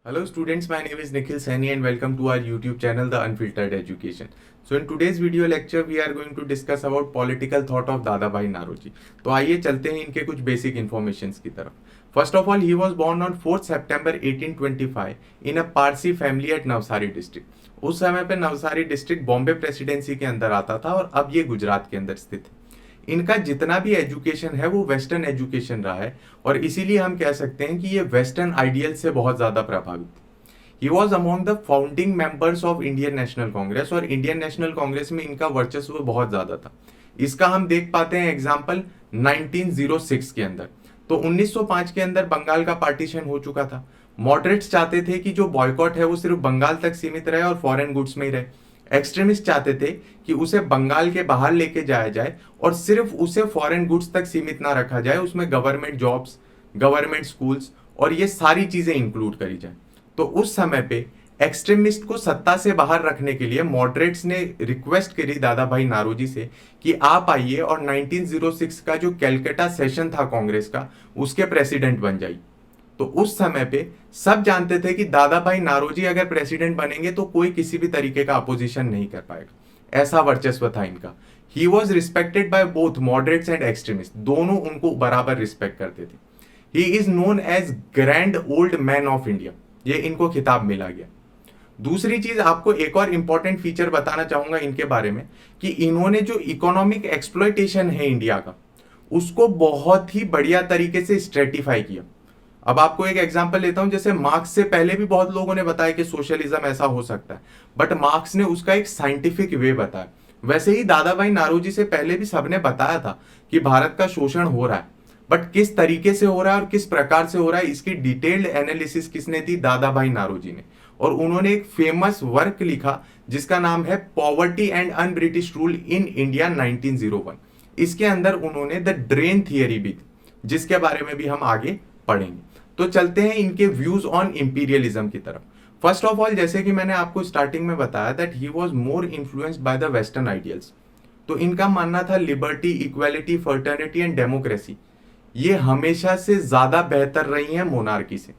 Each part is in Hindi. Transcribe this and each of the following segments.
Hello students, my name is Nikhil Saini and welcome to our YouTube channel The Unfiltered Education. So in today's video lecture we are going to discuss about political thought of Dadabhai Naoroji. तो आइए चलते हैं इनके कुछ बेसिक इन्फॉर्मेशंस की तरफ. First of all, he was born on 4th September 1825 in a Parsi family at Navsari district. उस समय पे नवसारी डिस्ट्रिक्ट बॉम्बे प्रेसिडेंसी के अंदर आता था और अब ये गुजरात के अंदर स्थित है. इनका जितना भी एजुकेशन है वो वेस्टर्न एजुकेशन रहा है और इसीलिए हम कह सकते हैं कि ये वेस्टर्न आइडियल से बहुत ज़्यादा प्रभावित है. He was among the founding members of Indian national Congress और इंडियन नेशनल कांग्रेस में इनका वर्चस्व बहुत ज़्यादा था. इसका हम देख पाते हैं एग्जाम्पल 1906 के अंदर. तो 1905 के अंदर बंगाल का पार्टीशन हो चुका था. मॉडरेट्स चाहते थे कि जो बॉयकॉट है वो सिर्फ बंगाल तक सीमित रहे और फॉरेन गुड्स में ही रहे. एक्सट्रीमिस्ट चाहते थे कि उसे बंगाल के बाहर लेके जाया जाए और सिर्फ उसे फॉरेन गुड्स तक सीमित ना रखा जाए, उसमें गवर्नमेंट जॉब्स, गवर्नमेंट स्कूल्स और ये सारी चीजें इंक्लूड करी जाए. तो उस समय पे एक्सट्रीमिस्ट को सत्ता से बाहर रखने के लिए मॉडरेट्स ने रिक्वेस्ट करी दादाभाई नारोजी से कि आप आइए और 1906 का जो कैलकाटा सेशन था कांग्रेस का उसके प्रेसिडेंट बन जाइए. तो उस समय पे सब जानते थे कि दादाभाई नारोजी अगर प्रेसिडेंट बनेंगे तो कोई किसी भी तरीके का अपोजिशन नहीं कर पाएगा. ऐसा वर्चस्व था इनका. He was respected by both moderates and extremist. दोनों उनको बराबर रिस्पेक्ट करते थे. He is known as grand old man of India. ये इनको खिताब मिला गया. दूसरी चीज आपको एक और इंपॉर्टेंट फीचर बताना चाहूंगा इनके बारे में कि इन्होंने जो इकोनॉमिक एक्सप्लॉयटेशन है इंडिया का उसको बहुत ही बढ़िया तरीके से स्ट्रेटिफाई किया. अब आपको एक एग्जांपल लेता हूं. जैसे मार्क्स से पहले भी बहुत लोगों ने बताया कि सोशलिज्म ऐसा हो सकता है, बट मार्क्स ने उसका एक साइंटिफिक वे बताया. वैसे ही दादाभाई नारोजी से पहले भी सबने बताया था कि भारत का शोषण हो रहा है, बट किस तरीके से हो रहा है और किस प्रकार से हो रहा है इसकी डिटेल्ड एनालिसिस किसने दी? दादाभाई नारोजी ने. और उन्होंने एक फेमस वर्क लिखा जिसका नाम है poverty and on British rule in India 1901. इसके अंदर उन्होंने द ड्रेन थियरी भी दी जिसके बारे में भी हम आगे पढ़ेंगे. तो चलते हैं इनके व्यूज ऑन इंपीरियलिज्म की तरफ. फर्स्ट ऑफ ऑल, जैसे कि मैंने आपको स्टार्टिंग में बताया that he was more influenced by the western ideals. तो इनका मानना था liberty, equality, fraternity and democracy ये हमेशा से ज्यादा बेहतर रही हैं मोनार्की से.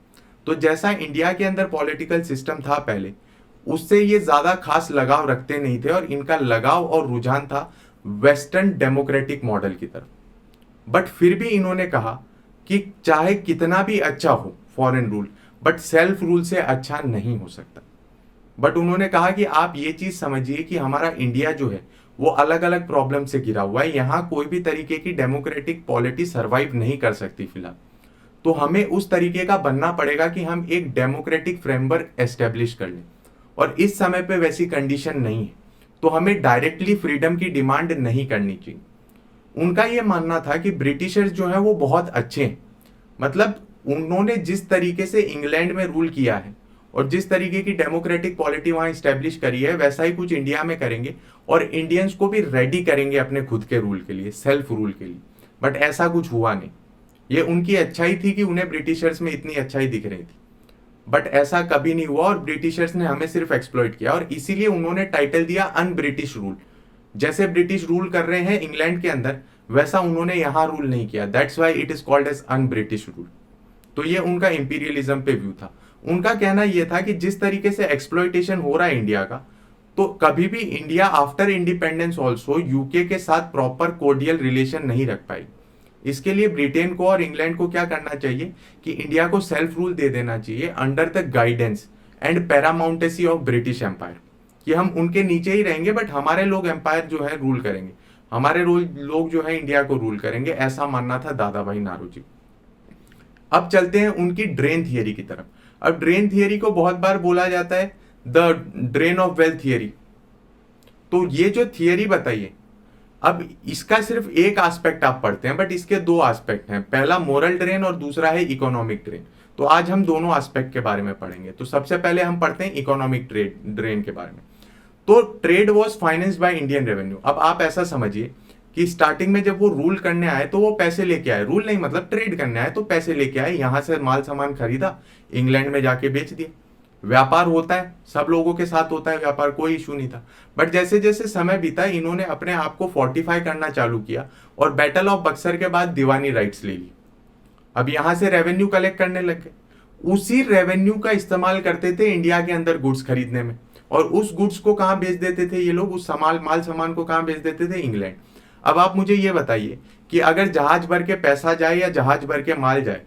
तो जैसा इंडिया के अंदर पॉलिटिकल सिस्टम था पहले, उससे ये ज्यादा खास लगाव रखते नहीं थे और इनका लगाव और रुझान था वेस्टर्न डेमोक्रेटिक मॉडल की तरफ. बट फिर भी इन्होंने कहा कि चाहे कितना भी अच्छा हो foreign rule, but self rule से अच्छा नहीं हो सकता. बट उन्होंने कहा कि आप ये चीज समझिए कि हमारा इंडिया जो है वो अलग अलग प्रॉब्लम से घिरा हुआ है. यहाँ कोई भी तरीके की डेमोक्रेटिक पॉलिटी सर्वाइव नहीं कर सकती फिलहाल. तो हमें उस तरीके का बनना पड़ेगा कि हम एक डेमोक्रेटिक फ्रेमवर्क एस्टेब्लिश कर लें. और इस समय पे वैसी कंडीशन नहीं है, तो हमें डायरेक्टली फ्रीडम की डिमांड नहीं करनी चाहिए. उनका यह मानना था कि ब्रिटिशर्स जो हैं वो बहुत अच्छे हैं. मतलब उन्होंने जिस तरीके से इंग्लैंड में रूल किया है और जिस तरीके की डेमोक्रेटिक पॉलिटी वहां स्टैब्लिश करी है वैसा ही कुछ इंडिया में करेंगे और इंडियंस को भी रेडी करेंगे अपने खुद के रूल के लिए, सेल्फ रूल के लिए. बट ऐसा कुछ हुआ नहीं. ये उनकी अच्छाई थी कि उन्हें ब्रिटिशर्स में इतनी अच्छाई दिख रही थी, बट ऐसा कभी नहीं हुआ और ब्रिटिशर्स ने हमें सिर्फ एक्सप्लॉइट किया. और इसीलिए उन्होंने टाइटल दिया अन ब्रिटिश रूल. जैसे ब्रिटिश रूल कर रहे हैं इंग्लैंड के अंदर वैसा उन्होंने यहां रूल नहीं किया. That's why it is called as un British rule. तो ये उनका इंपीरियलिज्म पे व्यू था. उनका कहना यह था कि जिस तरीके से एक्सप्लॉइटेशन हो रहा है इंडिया का, तो कभी भी India after independence also UK के साथ प्रॉपर कोर्डियल रिलेशन नहीं रख पाई. इसके लिए ब्रिटेन को और इंग्लैंड को क्या करना चाहिए कि इंडिया को सेल्फ रूल दे देना चाहिए under the guidance and paramountcy of British Empire. कि हम उनके नीचे ही रहेंगे बट हमारे लोग एम्पायर जो है रूल करेंगे, हमारे लोग जो है इंडिया को रूल करेंगे. ऐसा मानना था दादाभाई नारोजी. अब चलते हैं उनकी ड्रेन थियरी की तरफ. अब ड्रेन थियरी को बहुत बार बोला जाता है the drain of wealth theory. तो ये जो थियरी बताइए, अब इसका सिर्फ एक एस्पेक्ट आप पढ़ते हैं बट इसके दो एस्पेक्ट हैं. पहला मोरल ड्रेन और दूसरा है इकोनॉमिक ड्रेन. तो आज हम दोनों एस्पेक्ट के बारे में पढ़ेंगे. तो सबसे पहले हम पढ़ते हैं इकोनॉमिक ड्रेन के बारे में. तो trade was financed by Indian revenue. अब आप ऐसा समझिए कि स्टार्टिंग में जब वो रूल करने आए तो वो पैसे लेके आए. रूल नहीं मतलब ट्रेड करने आए तो पैसे लेके आए, यहां से माल सामान खरीदा, इंग्लैंड में जाके बेच दिया. व्यापार होता है, सब लोगों के साथ होता है व्यापार, कोई इशू नहीं था. बट जैसे जैसे समय बीता इन्होंने अपने आप को फोर्टिफाई करना चालू किया और बैटल ऑफ बक्सर के बाद दीवानी राइट्स ले ली. अब यहां से रेवेन्यू कलेक्ट करने लग गए. उसी रेवेन्यू का इस्तेमाल करते थे इंडिया के अंदर गुड्स खरीदने में, और उस गुड्स को कहाँ बेच देते थे ये लोग, उस माल सामान को कहाँ बेच देते थे, इंग्लैंड। अब आप मुझे ये बताइए कि अगर जहाज भर के पैसा जाए या जहाज भर के माल जाए,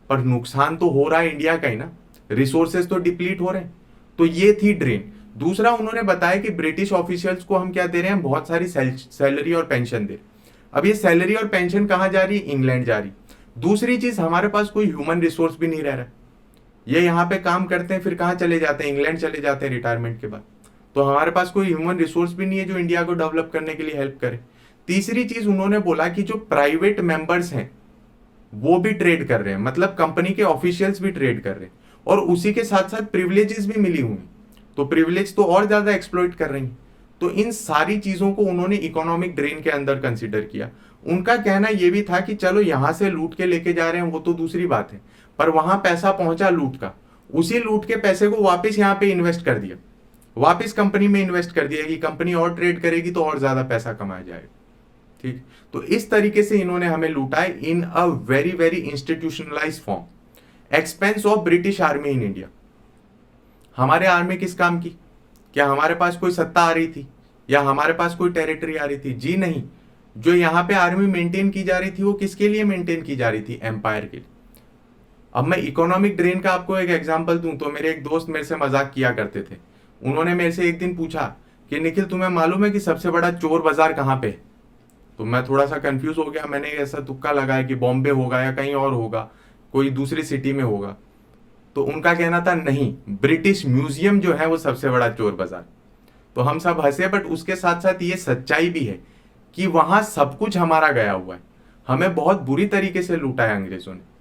पर नुकसान तो हो रहा है इंडिया का ही ना, रिसोर्सेज तो डिप्लीट हो रहे हैं। तो ये थी ड्रेन। दूसरा उन्होंने बताया कि ब्रिटिश ऑफिशियल्स को हम क्या दे रहे हैं, बहुत सारी सैलरी और पेंशन दे रहे हैं। अब ये सैलरी और पेंशन कहाँ जा रही है, इंग्लैंड जा रही। दूसरी चीज, हमारे पास कोई ह्यूमन रिसोर्स भी नहीं रह रहा। ये यहाँ पे काम करते हैं, फिर कहाँ चले जाते हैं, इंग्लैंड चले जाते हैं रिटायरमेंट के बाद। तो हमारे पास कोई ह्यूमन रिसोर्स भी नहीं है जो इंडिया को डेवलप करने के लिए हेल्प करे। तीसरी चीज उन्होंने बोला कि जो प्राइवेट मेंबर्स हैं वो भी ट्रेड कर रहे हैं, मतलब कंपनी के ऑफिशियल्स भी ट्रेड कर रहे हैं, और उसी के साथ साथ प्रिविलेजेस भी मिली हुई, तो प्रिविलेज तो और ज्यादा एक्सप्लॉइट कर रही हैं। तो इन सारी चीजों को उन्होंने इकोनॉमिक ड्रेन के अंदर कंसिडर किया। उनका कहना यह भी था कि चलो यहां से लूट के लेके जा रहे हैं वो तो दूसरी बात है, पर वहां पैसा पहुंचा लूट का, उसी लूट के पैसे को वापस यहाँ पे इन्वेस्ट कर दिया, वापस कंपनी में इन्वेस्ट कर दिया कि कंपनी और ट्रेड करेगी तो और ज्यादा पैसा कमाया जाएगा। ठीक, तो इस तरीके से इन्होंने हमें लूटा है in a very very institutionalise form. Expense of British army in India. हमारे आर्मी किस काम की, क्या हमारे पास कोई सत्ता आ रही थी या हमारे पास कोई टेरिटरी आ रही थी? जी नहीं। जो यहाँ पे आर्मी मेंटेन की जा रही थी वो किसके लिए मेंटेन की जा रही थी, एम्पायर के लिए। अब मैं इकोनॉमिक ड्रेन का आपको एक एग्जांपल दूं तो मेरे एक दोस्त मेरे से मजाक किया करते थे। उन्होंने मेरे से एक दिन पूछा कि निखिल तुम्हें मालूम है कि सबसे बड़ा चोर बाजार कहाँ पे है? तो मैं थोड़ा सा कंफ्यूज हो गया, मैंने ऐसा तुक्का लगाया कि बॉम्बे होगा या कहीं और होगा, कोई दूसरी सिटी में होगा। तो उनका कहना था नहीं, ब्रिटिश म्यूजियम जो है वो सबसे बड़ा चोर बाजार। तो हम सब हंसे, बट उसके साथ साथ ये सच्चाई भी है कि वहां सब कुछ हमारा गया हुआ है, हमें बहुत बुरी तरीके से लूटा है अंग्रेजों ने।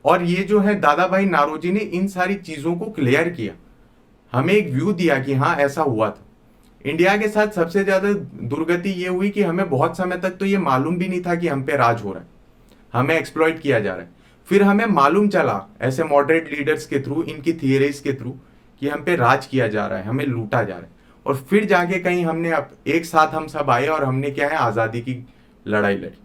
और ये जो है दादा भाई नारोजी ने इन सारी चीजों को क्लियर किया, हमें एक व्यू दिया कि हाँ ऐसा हुआ था। इंडिया के साथ सबसे ज्यादा दुर्गति ये हुई कि हमें बहुत समय तक तो ये मालूम भी नहीं था कि हम पे राज हो रहा है, हमें एक्सप्लॉइट किया जा रहा है। फिर हमें मालूम चला ऐसे मॉडरेट लीडर्स के थ्रू, इनकी थियरीज के थ्रू, कि हम पे राज किया जा रहा है, हमें लूटा जा रहा है। और फिर जाके कहीं हमने एक साथ हम सब आए और हमने क्या है, आजादी की लड़ाई लड़ी।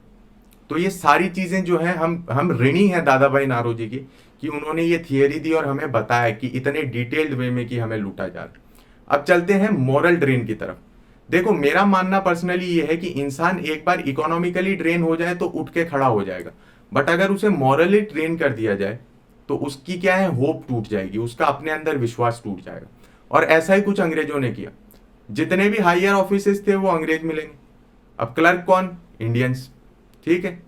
तो ये सारी चीजें जो है हम ऋणी हैं दादा भाई नारोजी की, कि उन्होंने ये थियरी दी और हमें बताया कि इतने डिटेल्ड वे में कि हमें लूटा जा रहा है। अब चलते हैं मॉरल ड्रेन की तरफ। देखो मेरा मानना पर्सनली ये है कि इंसान एक बार इकोनॉमिकली ड्रेन हो जाए तो उठ के खड़ा हो जाएगा, बट अगर उसे मॉरली ट्रेन कर दिया जाए तो उसकी क्या है, होप टूट जाएगी, उसका अपने अंदर विश्वास टूट जाएगा। और ऐसा ही कुछ अंग्रेजों ने किया। जितने भी हायर ऑफिसेस थे वो अंग्रेज मिलेंगे। अब क्लर्क कौन, इंडियंस, ठीक है।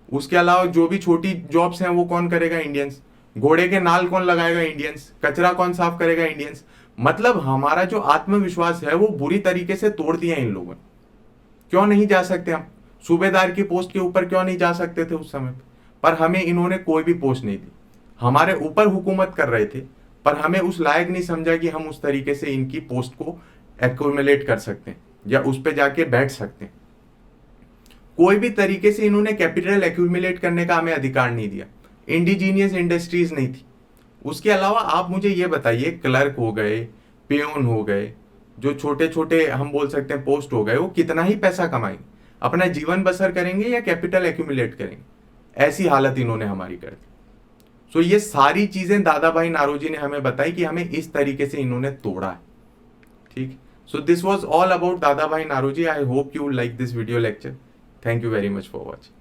उसके अलावा जो भी छोटी जॉब्स हैं वो कौन करेगा, इंडियंस। घोड़े के नाल कौन लगाएगा, इंडियंस। कचरा कौन साफ करेगा, इंडियंस। मतलब हमारा जो आत्मविश्वास है वो बुरी तरीके से तोड़ दिया इन लोगों ने। क्यों नहीं जा सकते हम, सूबेदार की पोस्ट के ऊपर क्यों नहीं जा सकते थे उस समय पर हमें इन्होंने कोई भी पोस्ट नहीं दी। हमारे ऊपर हुकूमत कर रहे थे, पर हमें उस लायक नहीं समझा कि हम उस तरीके से इनकी पोस्ट को एक्यूमुलेट कर सकते हैं या उस पर जाके बैठ सकते हैं। कोई भी तरीके से इन्होंने कैपिटल एक्यूमुलेट करने का हमें अधिकार नहीं दिया। इंडिजीनियस इंडस्ट्रीज नहीं थी। उसके अलावा आप मुझे ये बताइए, क्लर्क हो गए, पेयोन हो गए, जो छोटे छोटे हम बोल सकते हैं पोस्ट हो गए, वो कितना ही पैसा कमाएंगे, अपना जीवन बसर करेंगे या कैपिटल एक्यूमुलेट करेंगे? ऐसी हालत इन्होंने हमारी कर दी। सो ये सारी चीजें दादा भाई नारोजी ने हमें बताई कि हमें इस तरीके से इन्होंने तोड़ा है। ठीक, so this was all about Dadabhai Naoroji. I hope you like this video lecture. Thank you very much for watching.